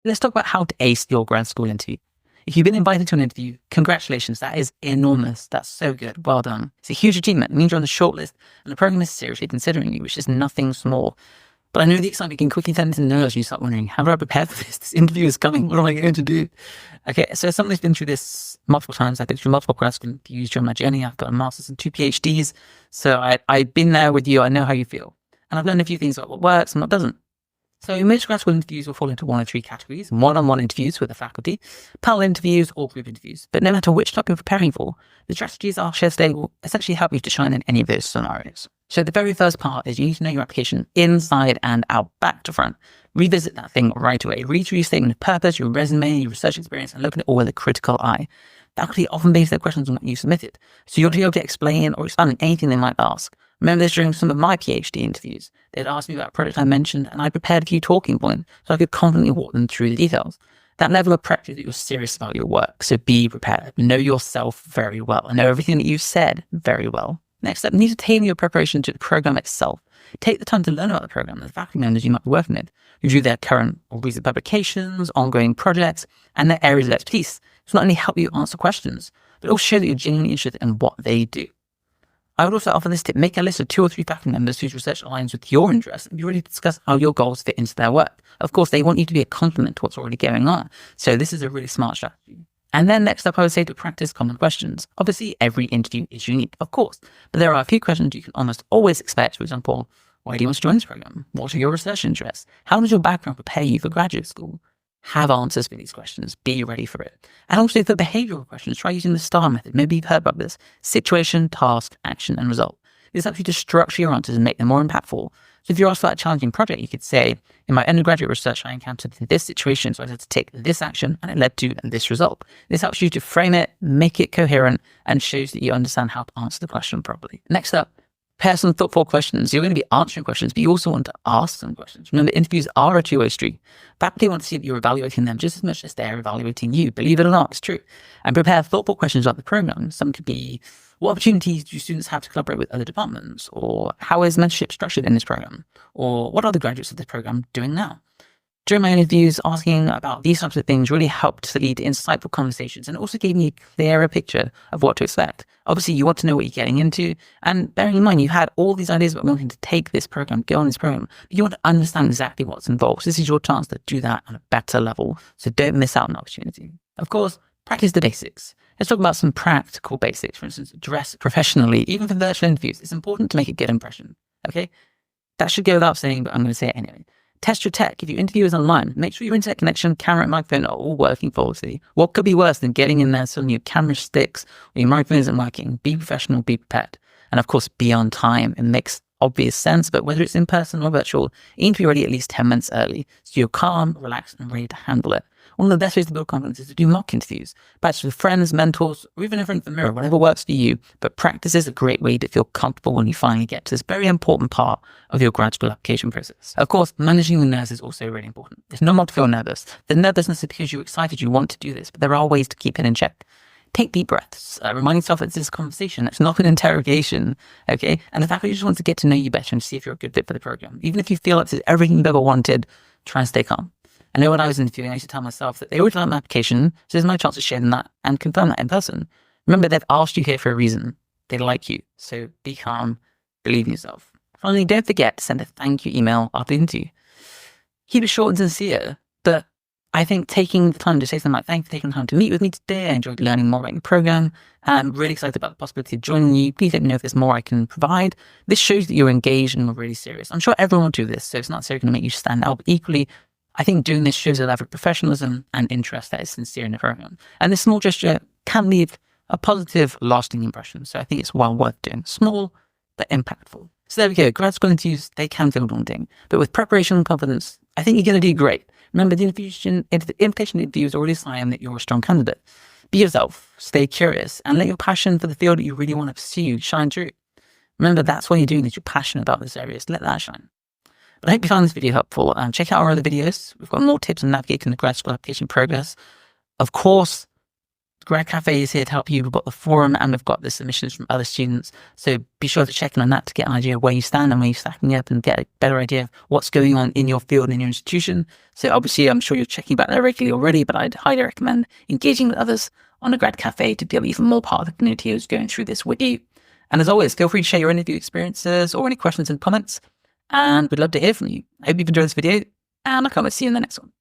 Let's talk about how to ace your grad school interview. If you've been invited to an interview, congratulations. That is enormous. That's so good. Well done. It's a huge achievement. It means you're on the shortlist and the program is seriously considering you, which is nothing small. But I know the excitement can quickly turn into nerves. You start wondering, how do I prepare for this? This interview is coming. What am I going to do? Okay, so as someone who's been through this multiple times, I've been through multiple grad school interviews during my journey. I've got a master's and 2 PhDs. So I've been there with you. I know how you feel. And I've learned a few things about what works and what doesn't. So most grad school interviews will fall into one of 3 categories: one-on-one interviews with the faculty, panel interviews, or group interviews. But no matter which type you're preparing for, the strategies I'll share today will essentially help you to shine in any of those scenarios. So the very first part is you need to know your application inside and out, back to front. Revisit that thing right away. Read through your statement of purpose, your resume, your research experience, and look at it all with a critical eye. Faculty often base their questions on what you submitted, so you'll be able to explain or expand on anything they might ask. Remember this during some of my PhD interviews. They'd ask me about a project I mentioned, and I prepared a few talking points so I could confidently walk them through the details. That level of prep is that you're serious about your work, so be prepared. Know yourself very well and know everything that you've said very well. Next up, you need to tailor your preparation to the program itself. Take the time to learn about the program and the faculty members you might be working with. Review their current or recent publications, ongoing projects, and their areas of expertise. It's not only help you answer questions, but also show that you're genuinely interested in what they do. I would also offer this tip: make a list of 2 or 3 faculty members whose research aligns with your interests and be ready to discuss how your goals fit into their work. Of course, they want you to be a complement to what's already going on. So this is a really smart strategy. And then next up, I would say to practice common questions. Obviously, every interview is unique, of course, but there are a few questions you can almost always expect. For example, why do you want to join this program? What are your research interests? How does your background prepare you for graduate school? Have answers for these questions. Be ready for it. And also for behavioral questions, try using the STAR method. Maybe you've heard about this: situation, task, action, and result. This helps you to structure your answers and make them more impactful. So if you're asked about a challenging project, you could say, in my undergraduate research, I encountered this situation, so I had to take this action and it led to this result. This helps you to frame it, make it coherent, and shows that you understand how to answer the question properly. Next up, prepare some thoughtful questions. You're going to be answering questions, but you also want to ask some questions. Remember, interviews are a 2-way street. Faculty want to see that you're evaluating them just as much as they're evaluating you. Believe it or not, it's true. And prepare thoughtful questions about the program. Some could be, what opportunities do students have to collaborate with other departments? Or how is mentorship structured in this program? Or what are the graduates of this program doing now? During my interviews, asking about these types of things really helped to lead to insightful conversations and also gave me a clearer picture of what to expect. Obviously, you want to know what you're getting into, and bearing in mind, you've had all these ideas about wanting to take this program, go on this program, but you want to understand exactly what's involved. So this is your chance to do that on a better level, so don't miss out on the opportunity. Of course, practice the basics. Let's talk about some practical basics. For instance, dress professionally. Even for virtual interviews, it's important to make a good impression, okay? That should go without saying, but I'm going to say it anyway. Test your tech. If your interview is online, make sure your internet connection, camera, and microphone are all working flawlessly. What could be worse than getting in there suddenly your camera sticks or your microphone isn't working? Be professional, be prepared. And of course, be on time. It makes obvious sense, but whether it's in person or virtual, you need to be ready at least 10 minutes early so you're calm, relaxed, and ready to handle it. One of the best ways to build confidence is to do mock interviews. Practice with friends, mentors, or even in front of the mirror, whatever works for you. But practice is a great way to feel comfortable when you finally get to this very important part of your grad school application process. Of course, managing the nerves is also really important. It's normal to feel nervous. The nervousness is because you're excited, you want to do this, but there are ways to keep it in check. Take deep breaths. Remind yourself that this is a conversation. It's not an interrogation, okay? And the faculty just want to get to know you better and see if you're a good fit for the program. Even if you feel like this is everything you've ever wanted, try and stay calm. I know when I was interviewing, I used to tell myself that they always like my application, so there's my chance to share them that and confirm that in person. Remember, they've asked you here for a reason. They like you, so be calm, believe in yourself. Finally, don't forget to send a thank you email after the interview. Keep it short and sincere, but I think taking the time to say something like, thanks for taking the time to meet with me today. I enjoyed learning more about your program. I'm really excited about the possibility of joining you. Please let me know if there's more I can provide. This shows that you're engaged and really serious. I'm sure everyone will do this, so it's not necessarily going to make you stand out, but equally, I think doing this shows a level of professionalism and interest that is sincere in the program. And this small gesture can leave a positive, lasting impression. So I think it's well worth doing. Small, but impactful. So there we go. Grad school interviews, they can feel daunting. But with preparation and confidence, I think you're going to do great. Remember, the invitation interview is already a sign that you're a strong candidate. Be yourself, stay curious, and let your passion for the field that you really want to pursue shine through. Remember, that's why you're doing this. You're passionate about this area. So let that shine. But I hope you found this video helpful. Check out our other videos. We've got more tips on navigating the grad school application progress. Of course, Grad Cafe is here to help you. We've got the forum and we've got the submissions from other students. So be sure to check in on that to get an idea of where you stand and where you're stacking up and get a better idea of what's going on in your field and in your institution. So obviously, I'm sure you're checking back there regularly already, but I'd highly recommend engaging with others on a Grad Cafe to feel even more part of the community who's going through this with you. And as always, feel free to share your interview experiences or any questions in the comments. And we'd love to hear from you. I hope you've enjoyed this video, and I can't wait to see you in the next one.